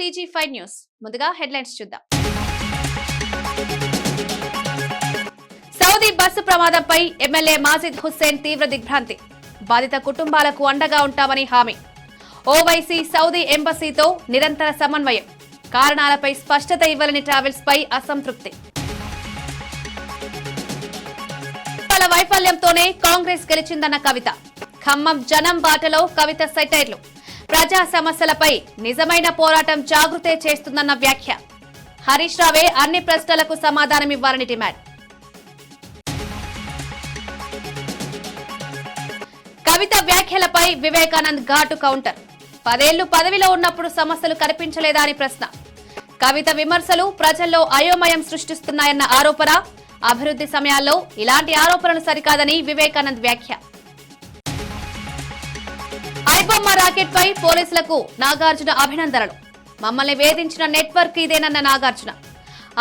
TG5 news. ముందుగా headlines చూద్దాం. Saudi bus ప్రమాదంపై ఎమ్మెల్యే మాజిద్ హుస్సేన్ తీవ్ర దిగ్భ్రాంతి. బాధిత కుటుంబాలకు అండగా ఉంటామని హామీ. ఓవైసీ సౌదీ ఎంబసీతో నిరంతర సమన్వయం. కారణాలపై స్పష్టత ఇవ్వాలని ట్రావెల్స్ పై అసంతృప్తి. వైఫల్యంతోనే కాంగ్రెస్ గెలిచిందన్న కవిత. ఖమ్మం జనం బాటలో కవిత సెటైర్లు. ప్రజా సమస్యలపై నిజమైన పోరాటం జాగృతే చేస్తుందన్న వ్యాఖ్య. హరీష్ రావే అన్ని ప్రశ్నలకు సమాధానమివ్వాలని డిమాండ్. కవిత వ్యాఖ్యలపై వివేకానంద్ ఘాటు కౌంటర్. 10 ఏళ్లు పదవిలో ఉన్నప్పుడు సమస్యలు కనిపించలేదా అని ప్రశ్న. కవిత విమర్శలు ప్రజల్లో అయోమయం సృష్టిస్తున్నాయన్న ఆరోపణ. అభివృద్ధి సమయాల్లో ఇలాంటి ఆరోపణలు సరికాదని వివేకానంద్ వ్యాఖ్య. ఐబొమ్మ రాకెట్ పై పోలీసులకు నాగార్జున అభినందనలు. మమ్మల్ని వేధించిన నెట్వర్క్ ఇదేనన్న నాగార్జున.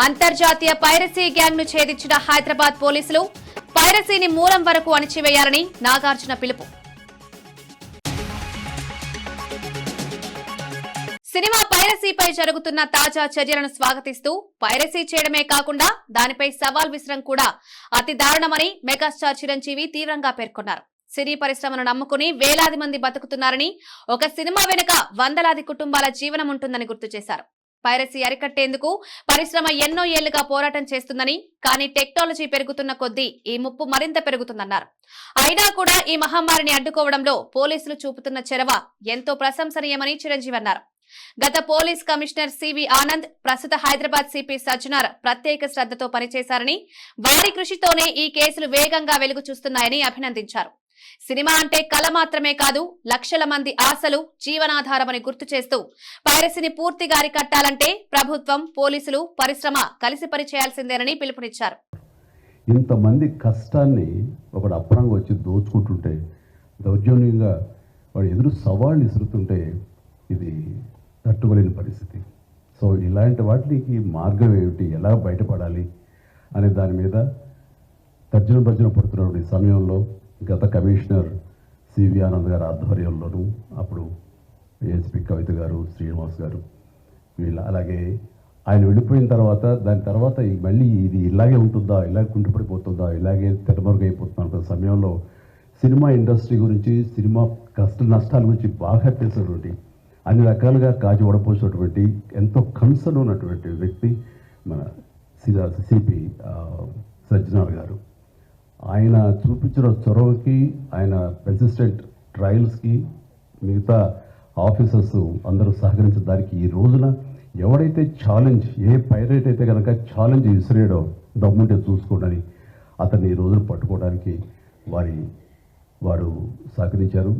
అంతర్జాతీయ పైరసీ గ్యాంగ్ ను ఛేదించిన హైదరాబాద్ పోలీసులు. పైరసీని మూలం వరకు అణిచివేయాలని నాగార్జున పిలుపు. సినిమా పైరసీపై జరుగుతున్న తాజా చర్యలను స్వాగతిస్తూ పైరసీ చేయడమే కాకుండా దానిపై సవాల్ విసరం కూడా అతి దారుణమని మెగాస్టార్ చిరంజీవి తీవ్రంగా పేర్కొన్నారు. సినీ పరిశ్రమను నమ్ముకుని వేలాది మంది బతుకుతున్నారని, ఒక సినిమా వెనుక వందలాది కుటుంబాల జీవనం ఉంటుందని గుర్తు చేశారు. పైరసీ అరికట్టేందుకు పరిశ్రమ ఎన్నో ఏళ్లుగా పోరాటం చేస్తుందని, కానీ టెక్నాలజీ పెరుగుతున్న కొద్దీ ఈ ముప్పు మరింత పెరుగుతుందన్నారు. అయినా కూడా ఈ మహమ్మారిని అడ్డుకోవడంలో పోలీసులు చూపుతున్న చొరవ ఎంతో ప్రశంసనీయమని చిరంజీవి అన్నారు. గత పోలీస్ కమిషనర్ సివి ఆనంద్, ప్రస్తుత హైదరాబాద్ సిపి సజ్జనార్ ప్రత్యేక శ్రద్ధతో పనిచేశారని, వారి కృషితోనే ఈ కేసులు వేగంగా వెలుగు చూస్తున్నాయని అభినందించారు. సినిమా అంటే కళ మాత్రమే కాదు, లక్షల మంది ఆశలు, జీవనాధారమని గుర్తు చేస్తూ పైరసీని పూర్తిగా అరికట్టాలంటే ప్రభుత్వం, పోలీసులు, పరిశ్రమ కలిసి పనిచేయాల్సిందేనని పిలుపునిచ్చారు. ఇంతమంది కష్టాన్ని ఒకడు అప్పనంగా వచ్చి దోచుకుంటుంటే, దౌర్జన్యంగా వాడు ఎదురు సవాళ్ళు ఇసురుతుంటే ఇది తట్టుకోలేని పరిస్థితి. సో ఇలాంటి వాటికి మార్గం ఏమిటి, ఎలా బయటపడాలి అనే దాని మీద తర్జన పడుతున్న సమయంలో గత కమిషనర్ సివి ఆనంద్ గారి ఆధ్వర్యంలోనూ, అప్పుడు ఏఎస్పీ కవిత గారు, శ్రీనివాస్ గారు, వీళ్ళ అలాగే ఆయన వెళ్ళిపోయిన తర్వాత దాని తర్వాత మళ్ళీ ఇది ఇలాగే ఉంటుందా, ఇలాగే కుంటుపడిపోతుందా, ఇలాగే తెరమరుగైపోతుందా అనుకున్న సమయంలో సినిమా ఇండస్ట్రీ గురించి, సినిమా కష్ట నష్టాల గురించి బాగా తెలిసినటువంటి, అన్ని రకాలుగా కాచి ఓడపోసినటువంటి, ఎంతో కన్సర్న్ ఉన్నటువంటి వ్యక్తి మన సిపి సజ్జనార్ గారు. ఆయన చూపించిన చొరవకి, ఆయన రెసిస్టెంట్ ట్రయల్స్కి మిగతా ఆఫీసర్స్ అందరూ సహకరించిన దానికి ఈ రోజున ఎవడైతే ఛాలెంజ్, ఏ పైరేట్ అయితే కనుక ఛాలెంజ్ విసిరేయడం దమ్ముంటే చూసుకోవడానికి అతన్ని ఈ రోజున పట్టుకోవడానికి వారు సహకరించారు.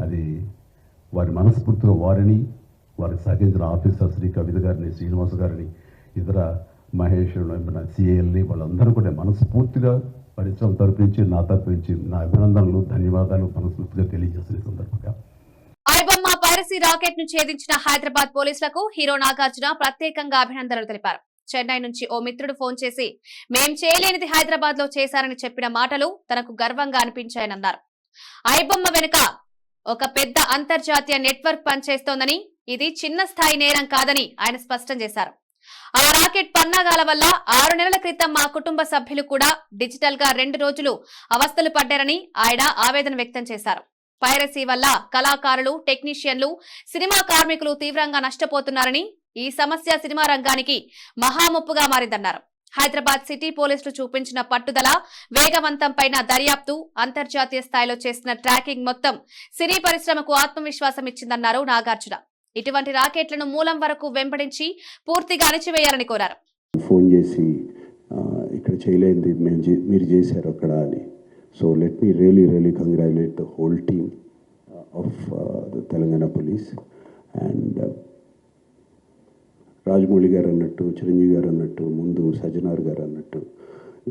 అది వారి మనస్ఫూర్తిగా వారిని, వారికి సహకరించిన ఆఫీసర్స్ని, కవిత గారిని, శ్రీనివాస్ గారిని, ఇతర మహేష్, మన సిఏఎల్ని, వాళ్ళందరూ కూడా మనస్ఫూర్తిగా పరిశ్రమ తరపు నుంచి, నా తరపు నుంచి నా అభినందనలు, ధన్యవాదాలు మనస్ఫూర్తిగా తెలియజేస్తున్న సందర్భంగా. ఐబొమ్మ పైరసీ రాకెట్ ను ఛేదించిన హైదరాబాద్ పోలీసులకు హీరో నాగార్జున ప్రత్యేకంగా అభినందనలు తెలిపారు. చెన్నై నుంచి ఓ మిత్రుడు ఫోన్ చేసి మేం చేయలేనిది హైదరాబాద్ లో చేశారని చెప్పిన మాటలు తనకు గర్వంగా అనిపించాయన్నారు. ఐబొమ్మ వెనుక ఒక పెద్ద అంతర్జాతీయ నెట్వర్క్ పనిచేస్తోందని, ఇది చిన్న స్థాయి నేరం కాదని ఆయన స్పష్టం చేశారు. ఆ రాకెట్ పన్నాగాల వల్ల 6 నెలల క్రితం మా కుటుంబ సభ్యులు కూడా డిజిటల్ గా 2 రోజులు అవస్థలు పడ్డారని ఆయన ఆవేదన వ్యక్తం చేశారు. పైరసీ వల్ల కళాకారులు, టెక్నీషియన్లు, సినిమా కార్మికులు తీవ్రంగా నష్టపోతున్నారని, ఈ సమస్య సినిమా రంగానికి మహాముప్పుగా మారిందన్నారు. హైదరాబాద్ సిటీ పోలీసులు చూపించిన పట్టుదల, వేగవంతంపైన దర్యాప్తు, అంతర్జాతీయ స్థాయిలో చేసిన ట్రాకింగ్ మొత్తం సినీ పరిశ్రమకు ఆత్మవిశ్వాసం ఇచ్చిందన్నారు నాగార్జున. ఇటువంటి రాకెట్లను మూలం వరకు వెంబడించి పూర్తిగా అణిచివేయాలని కోరారు. ఫోన్ చేసి ఇక్కడ చేయలేంది మీరు చేశారు అక్కడ అని. So let me really congratulate the whole team of the Telangana police. And Rajamouli గారు అన్నట్టు, చిరంజీవి గారు అన్నట్టు, ముందు సజ్జనార్ గారు అన్నట్టు,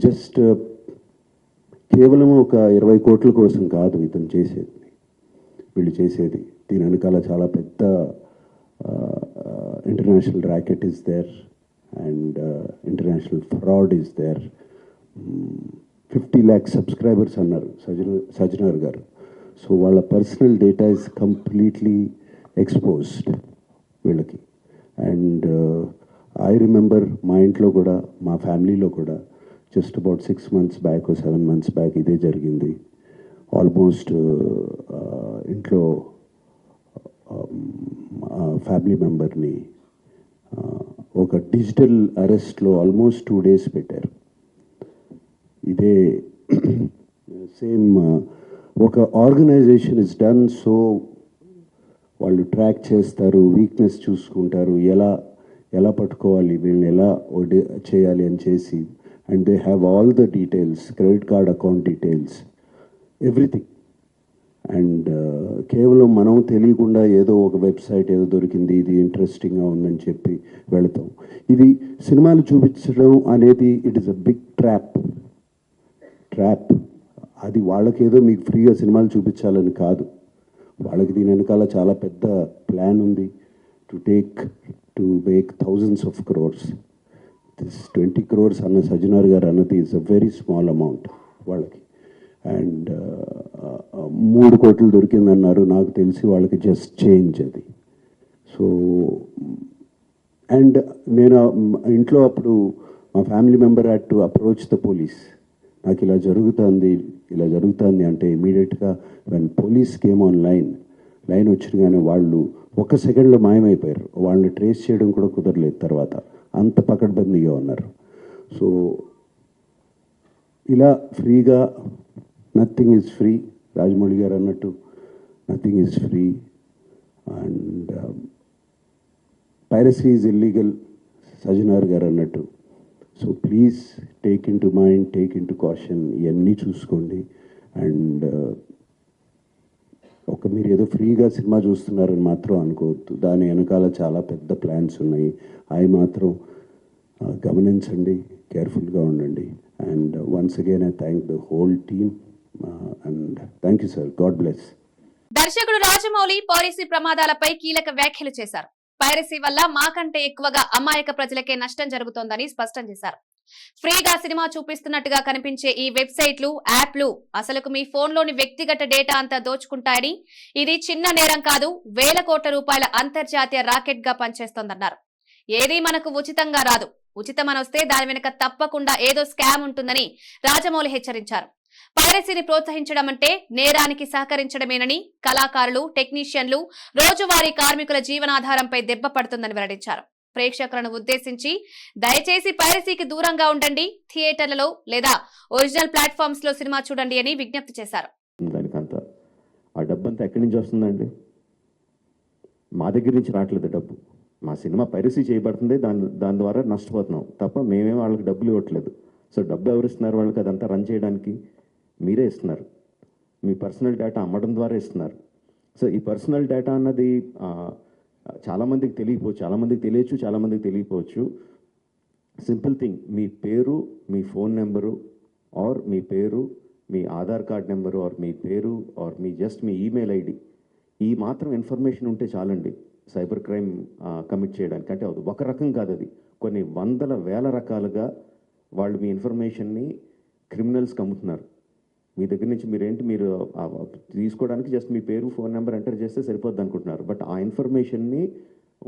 జస్ట్ కేవలం ఒక 20 కోట్ల కోసం కాదు ఇతను చేసేది, వీళ్ళు చేసేది. దీని వెనకాల చాలా పెద్ద international racket is there and international fraud is there. 50 lakh subscribers అన్నారు సజ్జనార్ గారు. సో వాళ్ళ personal data is completely exposed వీళ్ళకి. ఐ రిమెంబర్ మా ఇంట్లో కూడా, మా ఫ్యామిలీలో కూడా just about 6 months back 7 months back ఇదే జరిగింది. ఆల్మోస్ట్ ఇంట్లో ఫ్యామిలీ మెంబర్ని ఒక డిజిటల్ అరెస్ట్లో ఆల్మోస్ట్ 2 days పెట్టారు. ఇదే సేమ్ ఒక ఆర్గనైజేషన్ ఇస్ డన్ సో, వాళ్ళు ట్రాక్ చేస్తారు, వీక్నెస్ చూసుకుంటారు, ఎలా పట్టుకోవాలి, వీళ్ళని ఎలా చేయాలి అని చేసి, and they have all the details, credit card account details, everything. And కేవలం మనం తెలియకుండా ఏదో ఒక వెబ్సైట్ ఏదో దొరికింది, ఇది ఇంట్రెస్టింగ్గా ఉందని చెప్పి వెళతాం. ఇది సినిమాలు చూపించడం అనేది it is a big trap. అది వాళ్ళకేదో మీకు ఫ్రీగా సినిమాలు చూపించాలని కాదు, వాళ్ళకి దీని వెనకాల చాలా పెద్ద ప్లాన్ ఉంది. To make thousands of crores. This 20 crores అన్న సజ్జనార్ గారు అన్నది is a very small amount వాళ్ళకి. అండ్ 3 కోట్లు దొరికిందన్నారు, నాకు తెలిసి వాళ్ళకి జస్ట్ చేంజ్ అది. సో అండ్ నేను ఇంట్లో అప్పుడు మా family member had to approach the police. నాకు ఇలా జరుగుతుంది అంటే ఇమీడియట్గా when police came on line వచ్చినగానే వాళ్ళు 1 సెకండ్లో మాయమైపోయారు. వాళ్ళని ట్రేస్ చేయడం కూడా కుదరలేదు తర్వాత, అంత పకడ్బందీగా ఉన్నారు. సో ఇలా ఫ్రీగా, నథింగ్ ఈజ్ ఫ్రీ, రాజమౌళి గారు అన్నట్టు nothing is free. And piracy is illegal, Sajjanar గారు అన్నట్టు. So please take in to mind, take in to caution, ఇవన్నీ చూసుకోండి. అండ్ మీరు ఏదో ఫ్రీగా సినిమా చూస్తున్నారని మాత్రం అనుకోవద్దు, దాని వెనకాల చాలా పెద్ద ప్లాన్స్ ఉన్నాయి. అవి మాత్రం గమనించండి, కేర్ఫుల్గా ఉండండి. And once again I thank the whole team and thank you sir, God bless. దర్శకుడు రాజమౌళి పైరసీ ప్రమాదాలపై కీలక వ్యాఖ్యలు చేశారు. పైరసీ వల్ల మాకంటే ఎక్కువగా అమాయక ప్రజలకే నష్టం జరుగుతోందని స్పష్టం చేశారు. ఫ్రీగా సినిమా చూపిస్తున్నట్టుగా కనిపించే ఈ వెబ్సైట్లు, యాప్లు అసలుకు మీ ఫోన్లోని వ్యక్తిగత డేటా అంతా దోచుకుంటాయని, ఇది చిన్న నేరం కాదు, వేల కోట్ల రూపాయల అంతర్జాతీయ రాకెట్ గా పనిచేస్తోందన్నారు. ఏదీ మనకు ఉచితంగా రాదు, ఉచితమని వస్తే దాని వెనుక తప్పకుండా ఏదో స్కామ్ ఉంటుందని రాజమౌళి హెచ్చరించారు. పైరసీని ప్రోత్సహించడం అంటే నేరానికి సహకరించడమేనని, కళాకారులు, టెక్నీషియన్లు, రోజువారీ కార్మికుల జీవనాధారంపై దెబ్బ పడుతుందని వెల్లడించారు. ప్రేక్షకులను ఉద్దేశించి దయచేసి పైరసీకి దూరంగా ఉండండి, థియేటర్లలో లేదా ఒరిజినల్ ప్లాట్ఫామ్స్ లో సినిమా చూడండి అని విజ్ఞప్తి చేశారు. దానికంతా ఆ డబ్బంతా ఎక్కడి నుంచి వస్తుందండి? మా దగ్గర నుంచి రావట్లేదు డబ్బు. మా సినిమా పైరసీ చేయబడుతుంది, దాని ద్వారా నష్టపోతున్నాం తప్ప మేమేం వాళ్ళకి డబ్బులు ఇవ్వట్లేదు. సో డబ్బు ఎవరు ఇస్తున్నారు వాళ్ళకి? అదంతా రన్ చేయడానికి మీరే ఇస్తున్నారు. మీ పర్సనల్ డేటా అమ్మడం ద్వారా ఇస్తున్నారు. సో ఈ పర్సనల్ డేటా అన్నది చాలామందికి తెలియకపోవచ్చు, చాలామందికి తెలియకపోవచ్చు. సింపుల్ థింగ్, మీ పేరు, మీ ఫోన్ నెంబరు, ఆర్ మీ పేరు, మీ ఆధార్ కార్డ్ నెంబరు, ఆర్ మీ పేరు, ఆర్ మీ ఈమెయిల్ ఐడి, ఈ మాత్రం ఇన్ఫర్మేషన్ ఉంటే చాలండి సైబర్ క్రైమ్ కమిట్ చేయడానికి. అంటే ఒక రకం కాదు, అది కొన్ని వందల వేల రకాలుగా వాళ్ళు మీ ఇన్ఫర్మేషన్ని క్రిమినల్స్కి అమ్ముతున్నారు. మీ దగ్గర నుంచి మీరు తీసుకోవడానికి జస్ట్ మీ పేరు, ఫోన్ నెంబర్ ఎంటర్ చేస్తే సరిపోద్ది అనుకుంటున్నారు. బట్ ఆ ఇన్ఫర్మేషన్ని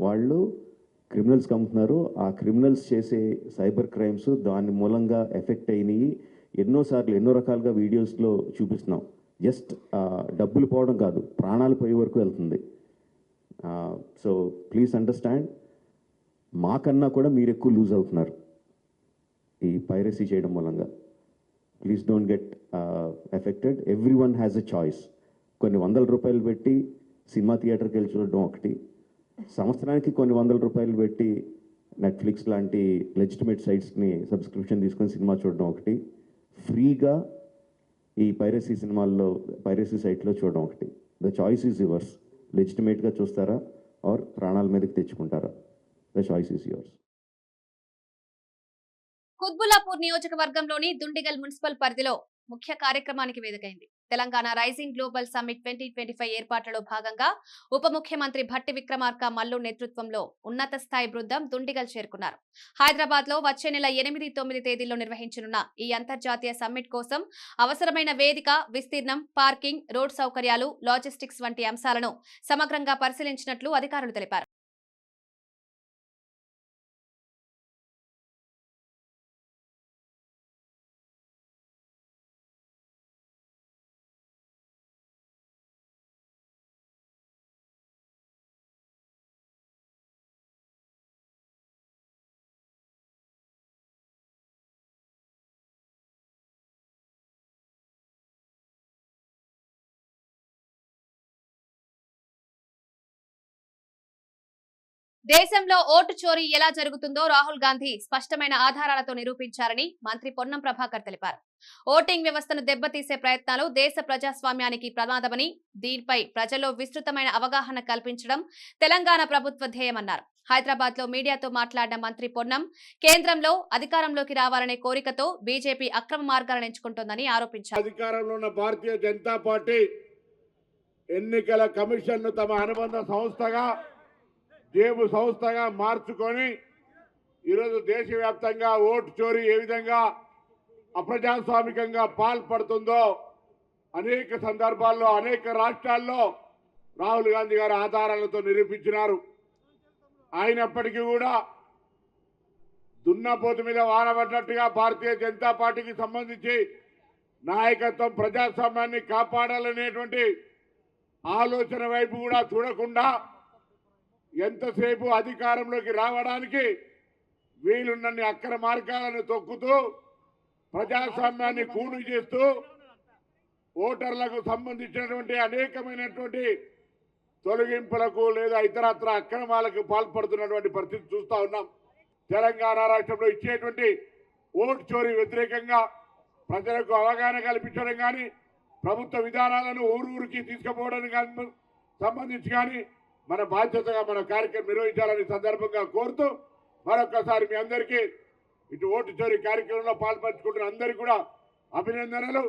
వాళ్ళు క్రిమినల్స్కి అమ్ముతున్నారు. ఆ క్రిమినల్స్ చేసే సైబర్ క్రైమ్స్ దాని మూలంగా ఎఫెక్ట్ అయినాయి. ఎన్నో రకాలుగా వీడియోస్లో చూపిస్తున్నాం. జస్ట్ డబ్బులు పోవడం కాదు, ప్రాణాలు పోయే వరకు వెళ్తుంది. సో ప్లీజ్ అండర్స్టాండ్, మాకన్నా కూడా మీరు ఎక్కువ లూజ్ అవుతున్నారు ఈ పైరసీ చేయడం మూలంగా. Please don't get affected. Every one has a choice. కొన్ని వందల రూపాయలు పెట్టి సినిమా థియేటర్కి వెళ్ళి చూడడం ఒకటి, సంవత్సరానికి కొన్ని వందల రూపాయలు పెట్టి నెట్ఫ్లిక్స్ లాంటి లెజిటిమేట్ సైట్స్ని సబ్స్క్రిప్షన్ తీసుకొని సినిమా చూడడం ఒకటి, ఫ్రీగా ఈ పైరసీ సైట్లో చూడడం ఒకటి. The choice is yours. లెజిటిమేట్గా చూస్తారా ఆర్ ప్రాణాల మీదకి తెచ్చుకుంటారా? The choice is yours. Quthbullapur నియోజకవర్గంలోని దుండిగల్ మున్సిపల్ పరిధిలో ముఖ్య కార్యక్రమానికి వేదికైంది. తెలంగాణ రైజింగ్ గ్లోబల్ సమ్మిట్ 2025 ఏర్పాట్లలో భాగంగా ఉప ముఖ్యమంత్రి భట్టి విక్రమార్క మల్లు నేతృత్వంలో ఉన్నత స్థాయి బృందం దుండిగల్ చేరుకున్నారు. హైదరాబాద్ లో వచ్చే నెల 8, 9 తేదీల్లో నిర్వహించనున్న ఈ అంతర్జాతీయ సమ్మిట్ కోసం అవసరమైన వేదిక, విస్తీర్ణం, పార్కింగ్, రోడ్ సౌకర్యాలు, లాజిస్టిక్స్ వంటి అంశాలను సమగ్రంగా పరిశీలించినట్లు అధికారులు తెలిపారు. దేశంలో ఓటు చోరీ ఎలా జరుగుతుందో రాహుల్ గాంధీ స్పష్టమైన ఆధారాలతో నిరూపించారని మంత్రి పొన్నం ప్రభాకర్ తెలిపారు. ఓటింగ్ వ్యవస్థను దెబ్బతీసే ప్రయత్నాలు దేశ ప్రజాస్వామ్యానికి ప్రమాదమని, దీనిపై ప్రజల్లో విస్తృతమైన అవగాహన కల్పించడం తెలంగాణ ప్రభుత్వ ధ్యేయమన్నారు. హైదరాబాద్ లో మీడియాతో మాట్లాడిన మంత్రి పొన్నం, కేంద్రంలో అధికారంలోకి రావాలనే కోరికతో బీజేపీ అక్రమ మార్గాలను ఎంచుకుంటోందని ఆరోపించారు. అధికారంలో ఉన్న భారతీయ జనతా పార్టీ ఎన్నికల కమిషన్ను తమ అనుబంధ సంస్థగా, జేబు సంస్థగా మార్చుకొని ఈరోజు దేశవ్యాప్తంగా ఓటు చోరీ ఏ విధంగా అప్రజాస్వామికంగా పాల్పడుతుందో అనేక సందర్భాల్లో అనేక రాష్ట్రాల్లో రాహుల్ గాంధీ గారు ఆధారాలతో నిరూపించినారు. అయినప్పటికీ కూడా దున్నపోతు మీద వానబడినట్టుగా భారతీయ జనతా పార్టీకి సంబంధించి నాయకత్వం ప్రజాస్వామ్యాన్ని కాపాడాలనేటువంటి ఆలోచన వైపు కూడా చూడకుండా ఎంతసేపు అధికారంలోకి రావడానికి వీలున్నన్ని అక్రమ మార్గాలను తొక్కుతూ ప్రజాస్వామ్యాన్ని కూని చేస్తూ ఓటర్లకు సంబంధించినటువంటి అనేకమైనటువంటి తొలగింపులకు లేదా ఇతరత్ర అక్రమాలకు పాల్పడుతున్నటువంటి పరిస్థితి చూస్తా ఉన్నాం. తెలంగాణ రాష్ట్రంలో ఇచ్చేటువంటి ఓటు చోరీ వ్యతిరేకంగా ప్రజలకు అవగాహన కల్పించడం కానీ, ప్రభుత్వ విధానాలను ఊరూరికి తీసుకుపోవడానికి సంబంధించి కానీ మన బాధ్యతగా మన కార్యక్రమం నిర్వహించాలని సందర్భంగా కోరుతూ మరొకసారి మీ అందరికీ ఇటు ఓటు చోరీ కార్యక్రమంలో పాల్పంచుకుంటున్న అందరికీ కూడా అభినందనలు.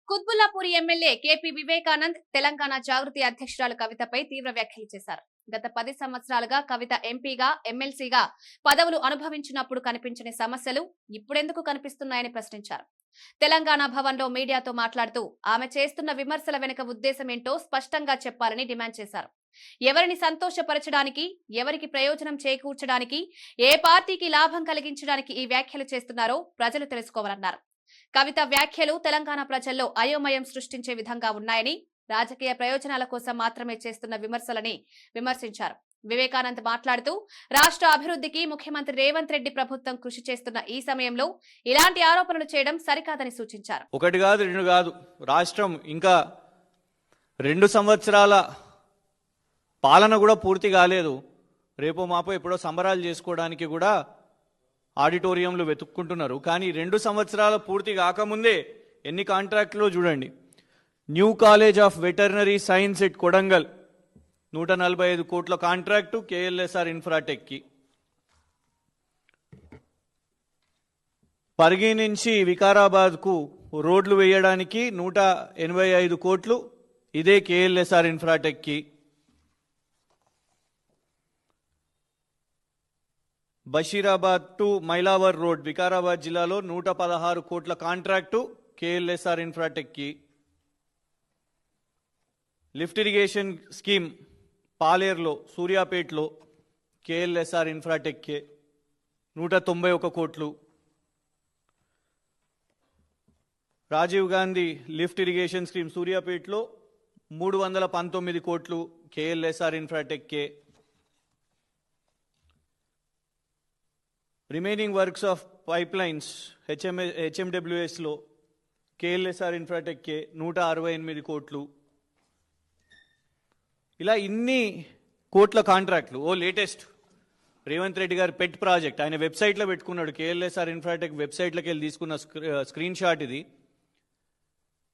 కుత్బుల్లాపూర్ ఎమ్మెల్యే కేపీ వివేకానంద్ తెలంగాణ జాగృతి అధ్యక్షురాలు కవితపై తీవ్ర వ్యాఖ్యలు చేశారు. గత 10 సంవత్సరాలుగా కవిత ఎంపీగా, ఎమ్మెల్సీగా పదవులు అనుభవించినప్పుడు కనిపించని సమస్యలు ఇప్పుడెందుకు కనిపిస్తున్నాయని ప్రశ్నించారు. తెలంగాణ భవన్ లో మీడియాతో మాట్లాడుతూ ఆమె చేస్తున్న విమర్శల వెనుక ఉద్దేశం ఏంటో స్పష్టంగా చెప్పాలని డిమాండ్ చేశారు. ఎవరిని సంతోషపరచడానికి, ఎవరికి ప్రయోజనం చేకూర్చడానికి, ఏ పార్టీకి లాభం కలిగించడానికి ఈ వ్యాఖ్యలు చేస్తున్నారో ప్రజలు తెలుసుకోవాలన్నారు. కవిత వ్యాఖ్యలు తెలంగాణ ప్రజల్లో అయోమయం సృష్టించే విధంగా ఉన్నాయని, రాజకీయ ప్రయోజనాల కోసం మాత్రమే చేస్తున్న విమర్శలని విమర్శించారు. వివేకానంద్ మాట్లాడుతూ రాష్ట్ర అభివృద్ధికి ముఖ్యమంత్రి రేవంత్ రెడ్డి ప్రభుత్వం కృషి చేస్తున్న ఈ సమయంలో ఇలాంటి ఆరోపణలు చేయడం సరికాదని సూచించారు. 1 కాదు 2 కాదు, రాష్ట్రం ఇంకా 2 సంవత్సరాల పాలన కూడా పూర్తి కాలేదు. రేపో మాపో ఎప్పుడో సంబరాలు చేసుకోవడానికి కూడా ఆడిటోరియంలు వెతుక్కుంటున్నారు. కానీ 2 సంవత్సరాల పూర్తి కాకముందే ఎన్ని కాంట్రాక్టులో చూడండి. New college of veterinary science at Kodangal 145 కోట్ల కాంట్రాక్టు కేఎల్ఎస్ఆర్ ఇన్ఫ్రాటెక్కి. పరిగి నుంచి వికారాబాద్కు రోడ్లు వేయడానికి 185 కోట్లు ఇదే కేఎల్ఎస్ఆర్ ఇన్ఫ్రాటెక్కి. బషీరాబాద్ టు మైలావర్ రోడ్ వికారాబాద్ జిల్లాలో 116 కోట్ల కాంట్రాక్టు కేఎల్ఎస్ఆర్ ఇన్ఫ్రాటెక్కి. లిఫ్ట్ ఇరిగేషన్ స్కీమ్ పాలేరులో, సూర్యాపేటలో కేఎల్ఎస్ఆర్ ఇన్ఫ్రాటెక్కే 191 కోట్లు. Rajiv Gandhi lift irrigation scheme సూర్యాపేటలో 319 కోట్లు కేఎల్ఎస్ఆర్ ఇన్ఫ్రాటెక్కే. రిమైనింగ్ వర్క్స్ ఆఫ్ పైప్లైన్స్ హెచ్ఎండబ్ల్యూఎస్లో కేఎల్ఎస్ఆర్ ఇన్ఫ్రాటెక్కే 168 కోట్లు. ఇలా ఇన్ని కోట్ల కాంట్రాక్ట్లు. లేటెస్ట్ రేవంత్ రెడ్డి గారి పెట్ ప్రాజెక్ట్ ఆయన వెబ్సైట్లో పెట్టుకున్నాడు. కేఎల్ఎస్ఆర్ ఇన్ఫ్రాటెక్ వెబ్సైట్లోకి వెళ్ళి తీసుకున్న స్క్రీన్ షాట్ ఇది.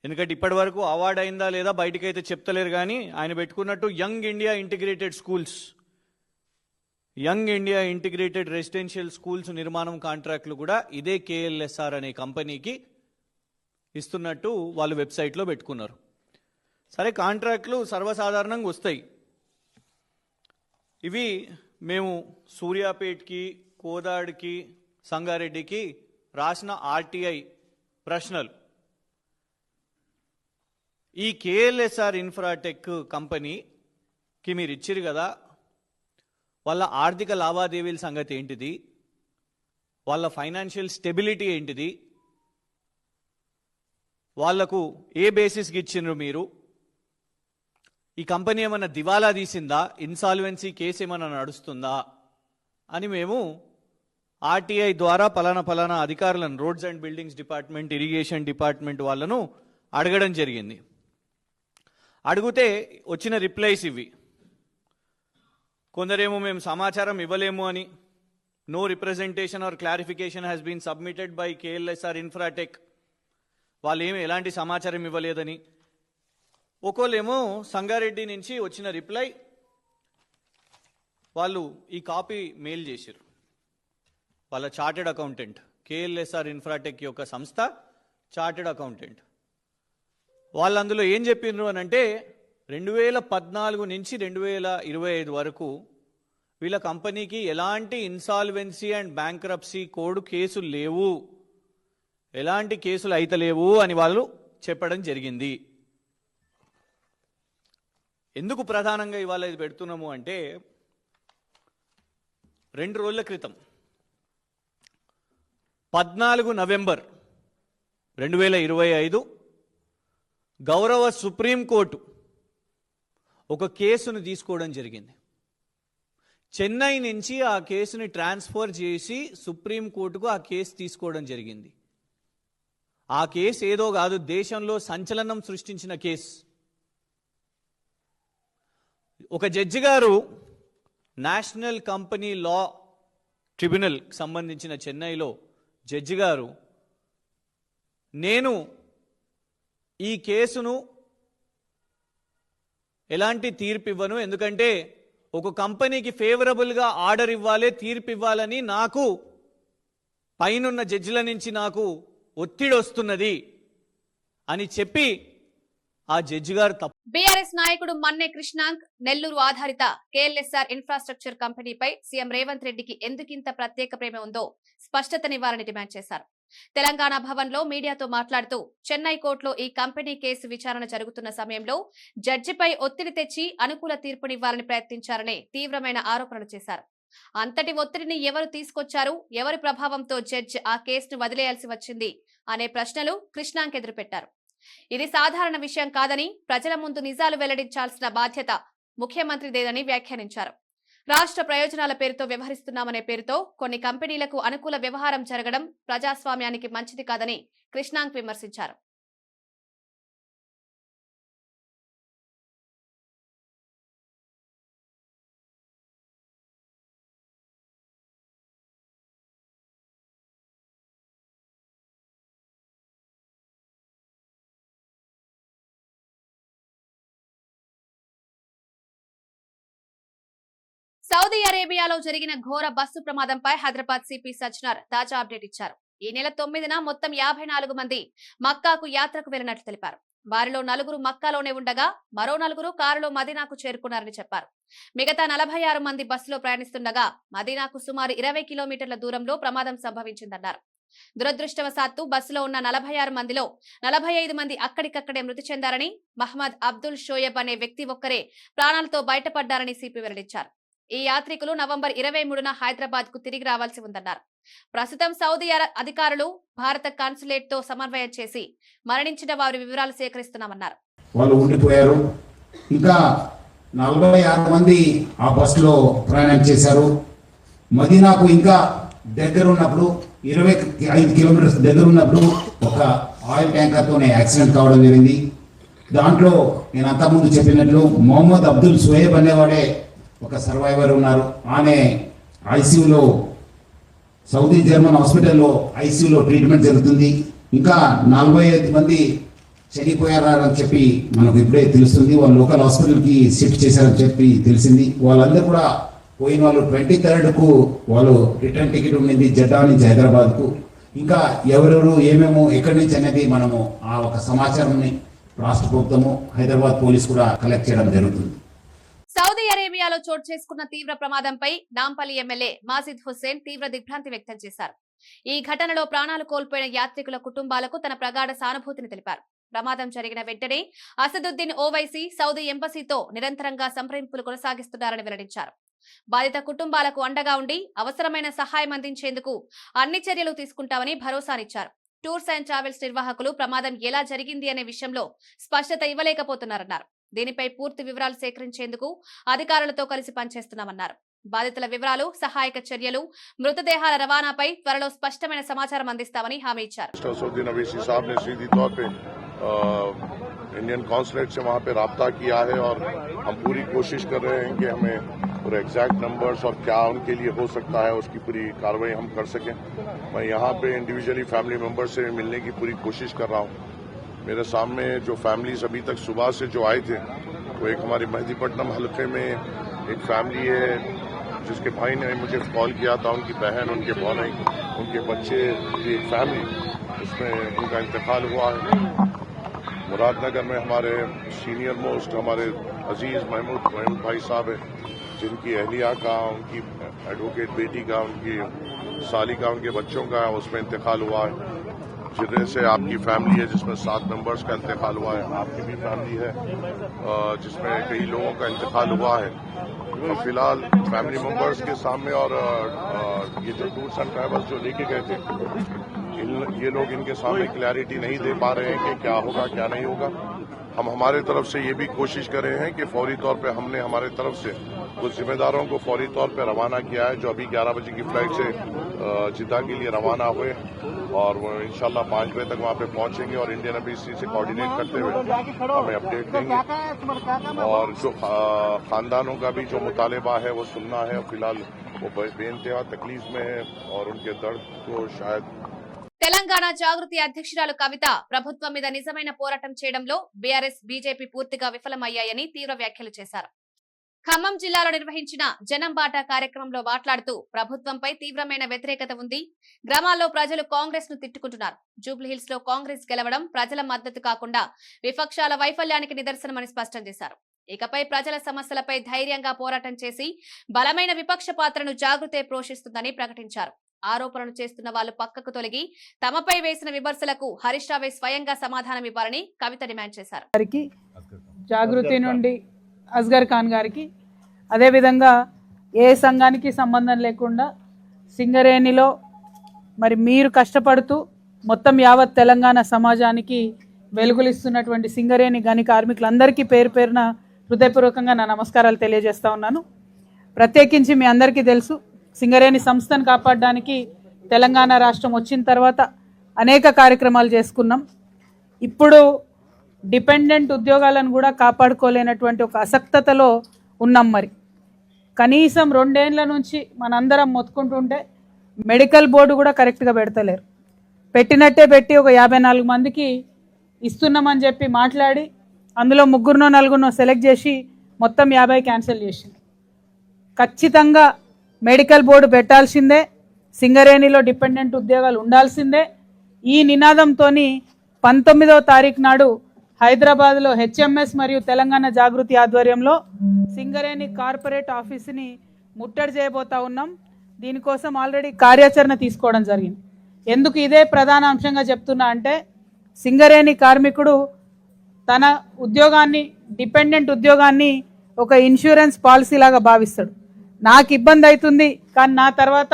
ఎందుకంటే ఇప్పటి వరకు అవార్డు అయిందా లేదా బయటకైతే చెప్తలేరు, కానీ ఆయన పెట్టుకున్నట్టు young India integrated schools, young India integrated residential schools నిర్మాణం కాంట్రాక్ట్లు కూడా ఇదే కేఎల్ఎస్ఆర్ అనే కంపెనీకి ఇస్తున్నట్టు వాళ్ళు వెబ్సైట్లో పెట్టుకున్నారు. సరే, కాంట్రాక్ట్లు సర్వసాధారణంగా వస్తాయి. ఇవి మేము సూర్యాపేట్కి, కోదాడికి, సంగారెడ్డికి రాసిన ఆర్టీఐ ప్రశ్నలు. ఈ కేఎల్ఎస్ఆర్ ఇన్ఫ్రాటెక్ కంపెనీకి మీరు ఇచ్చిరు కదా, వాళ్ళ ఆర్థిక లావాదేవీల సంగతి ఏంటిది, వాళ్ళ ఫైనాన్షియల్ స్టెబిలిటీ ఏంటిది, వాళ్లకు ఏ బేసిస్కి ఇచ్చిండ్రు మీరు, ఈ కంపెనీ ఏమన్నా దివాలా తీసిందా, ఇన్సాల్వెన్సీ కేసు ఏమన్నా నడుస్తుందా అని మేము ఆర్టీఐ ద్వారా పలానా అధికారులను, roads and buildings department, irrigation department వాళ్ళను అడగడం జరిగింది. అడిగితే వచ్చిన రిప్లైస్ ఇవి. కొందరేమో మేము సమాచారం ఇవ్వలేము అని. No representation or clarification has been submitted by KLSR Infratech. వాళ్ళు ఏమి ఎలాంటి సమాచారం ఇవ్వలేదని. ఒకళ్ళేమో సంగారెడ్డి నుంచి వచ్చిన రిప్లై, వాళ్ళు ఈ కాపీ మెయిల్ చేశారు. వాళ్ళ చార్టెడ్ అకౌంటెంట్, కేఎల్ఎస్ఆర్ ఇన్ఫ్రాటెక్ యొక్క సంస్థ చార్టెడ్ అకౌంటెంట్, వాళ్ళు అందులో ఏం చెప్పిండ్రు అని అంటే 2014 నుంచి 2025 వరకు వీళ్ళ కంపెనీకి ఎలాంటి ఇన్సాల్వెన్సీ అండ్ బ్యాంక్రప్సీ కోడ్ కేసులు లేవు, ఎలాంటి కేసులు అయితలేవు అని వాళ్ళు చెప్పడం జరిగింది. ఎందుకు ప్రధానంగా ఇవాళ ఇది పెడుతున్నాము అంటే, 2 రోజుల క్రితం 14 నవంబర్ 2025 గౌరవ సుప్రీంకోర్టు ఒక కేసును తీసుకోవడం జరిగింది. చెన్నై నుంచి ఆ కేసుని ట్రాన్స్ఫర్ చేసి సుప్రీంకోర్టుకు ఆ కేసు తీసుకోవడం జరిగింది. ఆ కేసు ఏదో కాదు, దేశంలో సంచలనం సృష్టించిన కేసు. ఒక జడ్జి గారు నేషనల్ కంపెనీ లా ట్రిబ్యునల్ సంబంధించిన చెన్నైలో జడ్జి గారు, నేను ఈ కేసును ఎలాంటి తీర్పు ఇవ్వను, ఎందుకంటే ఒక కంపెనీకి ఫేవరబుల్గా ఆర్డర్ ఇవ్వాలి, తీర్పు ఇవ్వాలని నాకు పైనున్న జడ్జిల నుంచి నాకు ఒత్తిడి వస్తున్నది అని చెప్పి ఆ జడ్జి గారు తప్పు. బీఆర్ఎస్ నాయకుడు మన్నె కృష్ణాంక్ నెల్లూరు ఆధారిత కేఎల్ఎస్ఆర్ ఇన్ఫ్రాస్ట్రక్చర్ కంపెనీపై సీఎం రేవంత్ రెడ్డికి ఎందుకింత ప్రత్యేక ప్రేమ ఉందో స్పష్టతనివ్వాలని డిమాండ్ చేశారు. తెలంగాణ భవన్ లో మీడియాతో మాట్లాడుతూ, చెన్నై కోర్టులో ఈ కంపెనీ కేసు విచారణ జరుగుతున్న సమయంలో జడ్జిపై ఒత్తిడి తెచ్చి అనుకూల తీర్పునివ్వాలని ప్రయత్నించారని తీవ్రమైన ఆరోపణలు చేశారు. అంతటి ఒత్తిడిని ఎవరు తీసుకొచ్చారు, ఎవరి ప్రభావంతో జడ్జి ఆ కేసును వదిలేయాల్సి వచ్చింది అనే ప్రశ్నలు కృష్ణాంక్ ఎదురుపెట్టారు. ఇది సాధారణ విషయం కాదని, ప్రజల ముందు నిజాలు వెల్లడించాల్సిన బాధ్యత ముఖ్యమంత్రిదేనని వ్యాఖ్యానించారు. రాష్ట్ర ప్రయోజనాల పేరుతో వ్యవహరిస్తున్నామనే పేరుతో కొన్ని కంపెనీలకు అనుకూల వ్యవహారం జరగడం ప్రజాస్వామ్యానికి మంచిది కాదని కృష్ణాంక్ విమర్శించారు. సౌదీ అరేబియాలో జరిగిన ఘోర బస్సు ప్రమాదంపై హైదరాబాద్ సిపి సజ్జనార్ తాజా అప్డేట్ ఇచ్చారు. ఈ నెల 9న మొత్తం 54 మంది మక్కాకు యాత్రకు వెళ్లినట్లు తెలిపారు. వారిలో 4 మక్కాలోనే ఉండగా మరో 4 కారులో మదీనాకు చేరుకున్నారని చెప్పారు. మిగతా 46 మంది బస్సులో ప్రయాణిస్తుండగా మదీనాకు సుమారు 20 కిలోమీటర్ల దూరంలో ప్రమాదం సంభవించిందన్నారు. దురదృష్టవశాత్తు బస్సులో ఉన్న 46 మందిలో 45 మంది అక్కడికక్కడే మృతి చెందారని, మహమ్మద్ అబ్దుల్ షోయబ్ అనే వ్యక్తి ఒక్కరే ప్రాణాలతో బయటపడ్డారని సిపి వెల్లడించారు. ఈ యాత్రికులు నవంబర్ 23న హైదరాబాద్ కు తిరిగి రావాల్సి ఉందన్నారు. ప్రస్తుతం సౌదీ అధికారులు భారత కాన్సులేట్ తో సమన్వయం చేసి మరణించిన వారి వివరాలు సేకరిస్తున్నామన్నారు. వాళ్ళు ఉండిపోయారు. ఇంకా 46 మంది ఆ బస్సులో ప్రయాణం చేశారు. మదీనాకు ఇంకా దగ్గర ఉన్నప్పుడు 25 కిలోమీటర్స్ దగ్గర ఉన్నప్పుడు ఒక ఆయిల్ ట్యాంకర్తోనే యాక్సిడెంట్ కావడం జరిగింది. దాంట్లో నేను అంతకుముందు చెప్పినట్లు మొహమ్మద్ అబ్దుల్ షోయబ్ అనేవాడే ఒక సర్వైవర్ ఉన్నారు. ఆమె ఐసీయూలో, సౌదీ జర్మన్ హాస్పిటల్లో ఐసీయూలో ట్రీట్మెంట్ జరుగుతుంది. ఇంకా 45 మంది చనిపోయారని చెప్పి మనకు ఇప్పుడే తెలుస్తుంది. వాళ్ళు లోకల్ హాస్పిటల్కి షిఫ్ట్ చేశారని చెప్పి తెలిసింది. వాళ్ళందరూ కూడా పోయిన వాళ్ళు 23కు వాళ్ళు రిటర్న్ టికెట్ ఉండింది జడ్డా నుంచి హైదరాబాద్కు. ఇంకా ఎవరెవరు ఏమేమో ఎక్కడి నుంచి అనేది మనము ఆ ఒక సమాచారాన్ని రాష్ట్ర ప్రభుత్వము, హైదరాబాద్ పోలీస్ కూడా కలెక్ట్ చేయడం జరుగుతుంది. సౌదీ అరేబియాలో చోటు చేసుకున్న తీవ్ర ప్రమాదంపై నాంపల్లి ఎమ్మెల్యే మాజిద్ హుస్సేన్ తీవ్ర దిగ్భ్రాంతి వ్యక్తం చేశారు. ఈ ఘటనలో ప్రాణాలు కోల్పోయిన యాత్రికుల కుటుంబాలకు తన ప్రగాఢ సానుభూతిని తెలిపారు. ప్రమాదం జరిగిన వెంటనే అసదుద్దీన్ ఓవైసీ సౌదీ ఎంబసీతో నిరంతరంగా సంప్రదింపులు కొనసాగిస్తున్నారని వెల్లడించారు. బాధిత కుటుంబాలకు అండగా ఉండి అవసరమైన సహాయం అందించేందుకు అన్ని చర్యలు తీసుకుంటామని భరోసానిచ్చారు. టూర్స్ అండ్ ట్రావెల్స్ నిర్వాహకులు ప్రమాదం ఎలా జరిగింది అనే విషయంలో స్పష్టత ఇవ్వలేకపోతున్నారన్నారు. దీనిపై పూర్తి వివరాలు సేకరించేందుకు అధికారులతో కలిసి పనిచేస్తున్నామన్నారు. బాధితుల వివరాలు, సహాయక చర్యలు, మృతదేహాల రవాణాపై త్వరలో స్పష్టమైన సమాచారం అందిస్తామని హామీ ఇచ్చారు. इंडियन कॉन्सुलेट से वहाँ पे राब्ता किया है और हम पूरी कोशिश कर रहे हैं कि हमें और एग्जैक्ट नंबर्स और क्या उनके लिए हो सकता है उसकी पूरी कार्रवाई हम कर सकें। मैं यहाँ पे इंडिविजुअली फैमिली मेम्बर से मिलने की पूरी कोशिश कर रहा हूँ। मेरे सामने जो फैमिलीज अभी तक सुबह से जो आए थे, वो एक हमारी मेहदीपट्टनम हल्के में एक फैमिली है जिसके भाई ने मुझे कॉल किया था, उनकी बहन, उनके भाई, उनके बच्चे की एक फैमिली, उसमें उनका इंतकाल हुआ है। मुरादनगर में हमारे सीनियर मोस्ट हमारे अजीज महमूद भाई साहब है, जिनकी अहलिया का, उनकी एडवोकेट बेटी का, उनकी साली का, उनके बच्चों का उसमें इंतकाल हुआ है। जिले से आपकी फैमिली है जिसमें 7 मेंबर्स का इंतकाल हुआ है, आपकी भी फैमिली है जिसमें कई लोगों का इंतकाल हुआ है। और फिलहाल फैमिली मेंबर्स के सामने और ये जो टूर्स एंड ट्रैवल्स जो लेके गए थे, ये लोग इनके सामने क्लैरिटी नहीं दे पा रहे हैं कि क्या होगा क्या नहीं होगा। हम हमारे तरफ से ये भी कोशिश कर रहे हैं कि फौरी तौर पे हमने हमारे तरफ से कुछ जिम्मेदारों को फौरी तौर पे रवाना किया है, जो अभी 11 बजे की फ्लाइट से जिद्दा के लिए रवाना हुए और वो इंशाल्लाह 5 बजे तक वहाँ पे पहुंचेंगे और इंडियन एम्बेसी से कोऑर्डिनेट करते हुए हमें अपडेट देंगे। और जो खानदानों का भी जो मुतालबा है वो सुनना है। फिलहाल वो बेइंतहा तकलीफ में है और उनके दर्द को शायद తెలంగాణ జాగృతి అధ్యక్షురాలు కవిత ప్రభుత్వం మీద నిజమైన పోరాటం చేయడంలో బీఆర్ఎస్ బీజేపీ పూర్తిగా విఫలమయ్యాయని తీవ్ర వ్యాఖ్యలు చేశారు. ఖమ్మం జిల్లాలో నిర్వహించిన జనం బాటా కార్యక్రమంలో మాట్లాడుతూ ప్రభుత్వంపై తీవ్రమైన వ్యతిరేకత ఉంది, గ్రామాల్లో ప్రజలు కాంగ్రెస్ ను తిట్టుకుంటున్నారు, జూబ్లీహిల్స్ లో కాంగ్రెస్ గెలవడం ప్రజల మద్దతు కాకుండా విపక్షాల వైఫల్యానికి నిదర్శనమని స్పష్టం చేశారు. ఇకపై ప్రజల సమస్యలపై ధైర్యంగా పోరాటం చేసి బలమైన విపక్ష పాత్రను జాగృతే పోషిస్తుందని ప్రకటించారు. ఆరోపణలు చేస్తున్న వాళ్లు పక్కకు తొలగి తమపై వేసిన విమర్శలకు హరీష్ రావే స్వయంగా సమాధానం ఇవ్వాలని కవిత డిమాండ్ చేశారు. జాగృతి నుండి అస్గర్ ఖాన్ గారికి, అదేవిధంగా ఏ సంఘానికి సంబంధం లేకుండా సింగరేణిలో మరి మీరు కష్టపడుతూ మొత్తం యావత్ తెలంగాణ సమాజానికి వెలుగులిస్తున్నటువంటి సింగరేణి గని కార్మికులందరికీ పేరు పేరున హృదయపూర్వకంగా నా నమస్కారాలు తెలియజేస్తా ఉన్నాను. ప్రత్యేకించి మీ అందరికీ తెలుసు, సింగరేణి సంస్థను కాపాడడానికి తెలంగాణ రాష్ట్రం వచ్చిన తర్వాత అనేక కార్యక్రమాలు చేసుకున్నాం. ఇప్పుడు డిపెండెంట్ ఉద్యోగాలను కూడా కాపాడుకోలేనటువంటి ఒక అసక్తతలో ఉన్నాం. మరి కనీసం 2 ఏళ్ల నుంచి మనందరం మొత్తుకుంటుంటే మెడికల్ బోర్డు కూడా కరెక్ట్గా పెడతలేరు. పెట్టినట్టే పెట్టి ఒక 54 మందికి ఇస్తున్నామని చెప్పి మాట్లాడి అందులో 3 4 సెలెక్ట్ చేసి మొత్తం 50 క్యాన్సిల్ చేసింది. ఖచ్చితంగా మెడికల్ బోర్డు పెట్టాల్సిందే, సింగరేణిలో డిపెండెంట్ ఉద్యోగాలు ఉండాల్సిందే. ఈ నినాదంతో 19వ తారీఖు నాడు హైదరాబాద్లో హెచ్ఎంఎస్ మరియు తెలంగాణ జాగృతి ఆధ్వర్యంలో సింగరేణి కార్పొరేట్ ఆఫీసుని ముట్టడి చేయబోతా ఉన్నాం. దీనికోసం ఆల్రెడీ కార్యాచరణ తీసుకోవడం జరిగింది. ఎందుకు ఇదే ప్రధాన అంశంగా చెప్తున్నా అంటే, సింగరేణి కార్మికుడు తన ఉద్యోగాన్ని, డిపెండెంట్ ఉద్యోగాన్ని ఒక ఇన్సూరెన్స్ పాలసీ లాగా భావిస్తాడు. నాకు ఇబ్బంది అవుతుంది కానీ నా తర్వాత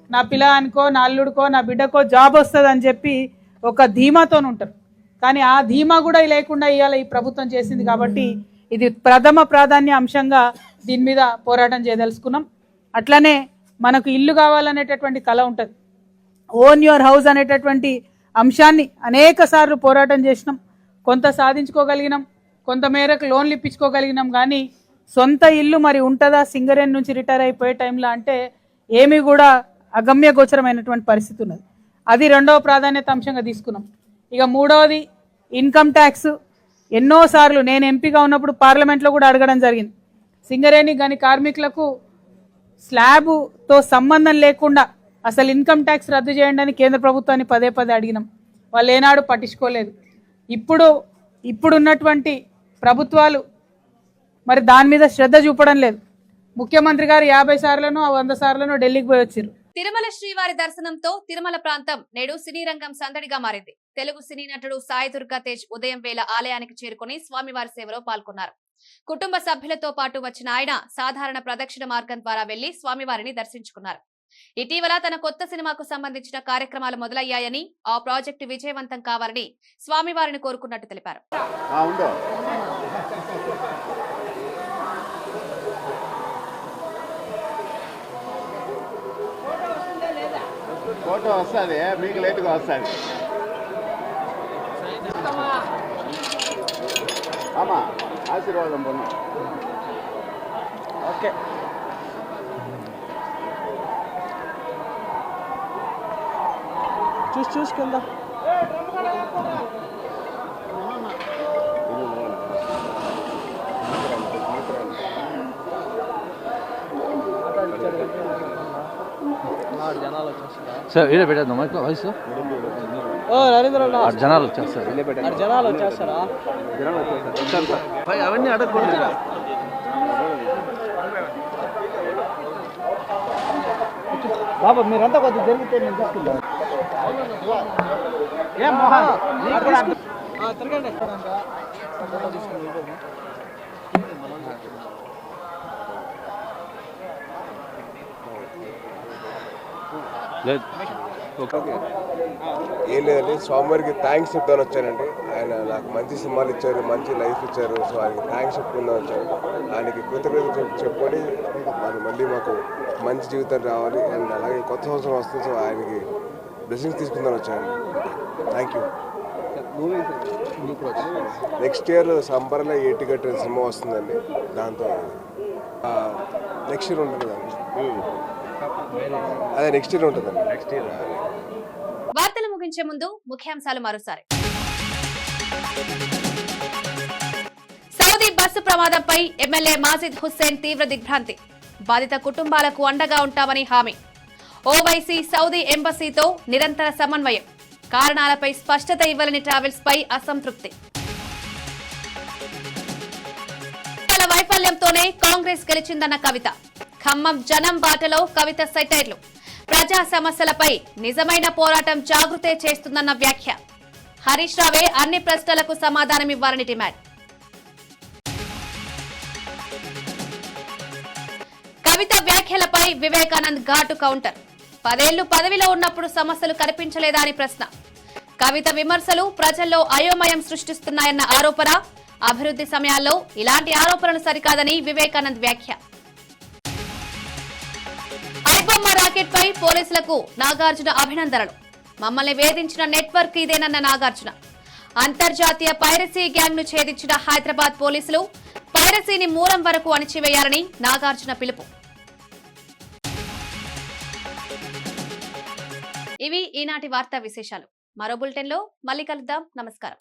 నా పిల్లగానికో, నా అల్లుడికో, నా బిడ్డకో జాబ్ వస్తుందని చెప్పి ఒక ధీమాతో ఉంటారు. కానీ ఆ ధీమా కూడా లేకుండా ఇవాళ ఈ ప్రభుత్వం చేసింది. కాబట్టి ఇది ప్రథమ ప్రాధాన్య అంశంగా దీని మీద పోరాటం చేయదలుచుకున్నాం. అట్లనే మనకు ఇల్లు కావాలనేటటువంటి కళ ఉంటుంది. ఓన్ యువర్ హౌస్ అనేటటువంటి అంశాన్ని అనేక సార్లు పోరాటం చేసినాం. కొంత సాధించుకోగలిగినాం, కొంత మేరకు లోన్లు ఇప్పించుకోగలిగినాం. కానీ సొంత ఇల్లు మరి ఉంటుందా సింగరేణి నుంచి రిటైర్ అయిపోయే టైంలో అంటే ఏమీ కూడా అగమ్య గోచరమైనటువంటి పరిస్థితి ఉన్నది. అది 2వ ప్రాధాన్యత అంశంగా తీసుకున్నాం. ఇక 3వది ఇన్కమ్ ట్యాక్స్. ఎన్నోసార్లు నేను ఎంపీగా ఉన్నప్పుడు పార్లమెంట్లో కూడా అడగడం జరిగింది. సింగరేణి గని కార్మికులకు స్లాబ్తో సంబంధం లేకుండా అసలు ఇన్కమ్ ట్యాక్స్ రద్దు చేయండి అని కేంద్ర ప్రభుత్వాన్ని పదే అడిగినాం. వాళ్ళు ఏనాడు పట్టించుకోలేదు. ఇప్పుడున్నటువంటి ప్రభుత్వాలు మరి దాని మీద శ్రద్ధ చూపడం లేదు. ముఖ్యమంత్రి గారు 50 సార్లను 100 సార్లను ఢిల్లీకి పోయి వచ్చారు. తిరుమల శ్రీవారి దర్శనంతో తిరుమల ప్రాంతం నేడు సినీ రంగం సందడిగా మారింది. తెలుగు సినీ నటుడు సాయి దుర్గా తేజ్ ఉదయం వేళ ఆలయానికి చేరుకుని స్వామివారి సేవలో పాల్గొన్నారు. కుటుంబ సభ్యులతో పాటు వచ్చిన ఆయన సాధారణ ప్రదక్షిణ మార్గం ద్వారా వెళ్లి స్వామివారిని దర్శించుకున్నారు. ఇటీవల తన కొత్త సినిమాకు సంబంధించిన కార్యక్రమాలు మొదలయ్యాయని, ఆ ప్రాజెక్టు విజయవంతం కావాలని స్వామివారిని కోరుకున్నట్టు తెలిపారు. ఫోటో వస్తుంది, మీకు లేట్గా వస్తుంది. ఆశీర్వాదం పొందాం. ఓకే. చూసి కింద సార్ ఇదే పెట్టేద్దాం వయసు నరేంద్ర జనాలు వచ్చేస్తారు జనాలు వచ్చేస్తారా అవన్నీ అడగకూడదు బాబా మీరంతా కొద్దిగా జరిగితే నేను తీసుకుంటాను ఏం మోహన్ తిరగండి లేదు ఏం లేదండి, స్వామివారికి థ్యాంక్స్ చెప్తాను వచ్చానండి. ఆయన నాకు మంచి సినిమాలు ఇచ్చారు, మంచి లైఫ్ ఇచ్చారు. సో ఆయనకి థ్యాంక్స్ చెప్పుకుందాం వచ్చాను. ఆయనకి కృతజ్ఞతలు చెప్పుకొని మళ్ళీ మాకు మంచి జీవితం రావాలి అండ్ అలాగే కొత్త సంవత్సరం వస్తుంది. సో ఆయనకి బ్లెస్సింగ్స్ తీసుకుందాం వచ్చానండి. Thank you. నెక్స్ట్ ఇయర్ సంబర్లో ఏటి గట్టిన సినిమా వస్తుందండి. దాంతో నెక్స్ట్ ఇయర్ ఉంటుంది కదండి. అదే నెక్స్ట్ ఇయర్ ఉంటుందండి. Next year. వార్తలు ముగించే ముందు ముఖ్యాంశాలు మరోసారి. సౌదీ బస్సు ప్రమాదంపై ఎమ్మెల్యే మాజిద్ హుస్సేన్ తీవ్ర దిగ్భ్రాంతి. బాధిత కుటుంబాలకు అండగా ఉంటామని హామీ. ఓవైసీ సౌదీ ఎంబసీతో నిరంతర సమన్వయం. కారణాలపై స్పష్టత ఇవ్వలేని ట్రావెల్స్ పై అసంతృప్తి. వైఫల్యంతోనే కాంగ్రెస్ గెలిచిందన్న కవిత. ఖమ్మం జనం బాటలో కవిత సెటైర్లు. ప్రజా సమస్యలపై నిజమైన పోరాటం జాగృతే చేస్తుందన్న వ్యాఖ్య. హరీష్ రావే అన్ని ప్రశ్నలకు సమాధానమివ్వాలని డిమాండ్. కవిత వ్యాఖ్యలపై వివేకానంద్ ఘాటు కౌంటర్. 10 ఏళ్లు పదవిలో ఉన్నప్పుడు సమస్యలు కనిపించలేదా అని ప్రశ్న. కవిత విమర్శలు ప్రజల్లో అయోమయం సృష్టిస్తున్నాయన్న ఆరోపణ. అభివృద్ధి సమయాల్లో ఇలాంటి ఆరోపణలు సరికాదని వివేకానంద్ వ్యాఖ్య. ఐబొమ్మ రాకెట్ పై పోలీసులకు నాగార్జున అభినందనలు. మమ్మల్ని వేధించిన నెట్వర్క్ ఇదేనన్న నాగార్జున. అంతర్జాతీయ పైరసీ గ్యాంగ్ ను ఛేదించిన హైదరాబాద్ పోలీసులు. పైరసీని మూలం వరకు అణిచివేయాలని నాగార్జున పిలుపు. ఇవి ఈనాటి వార్తా విశేషాలు. మరో బులెటిన్ లో మళ్ళీ కలుద్దాం. నమస్కారం.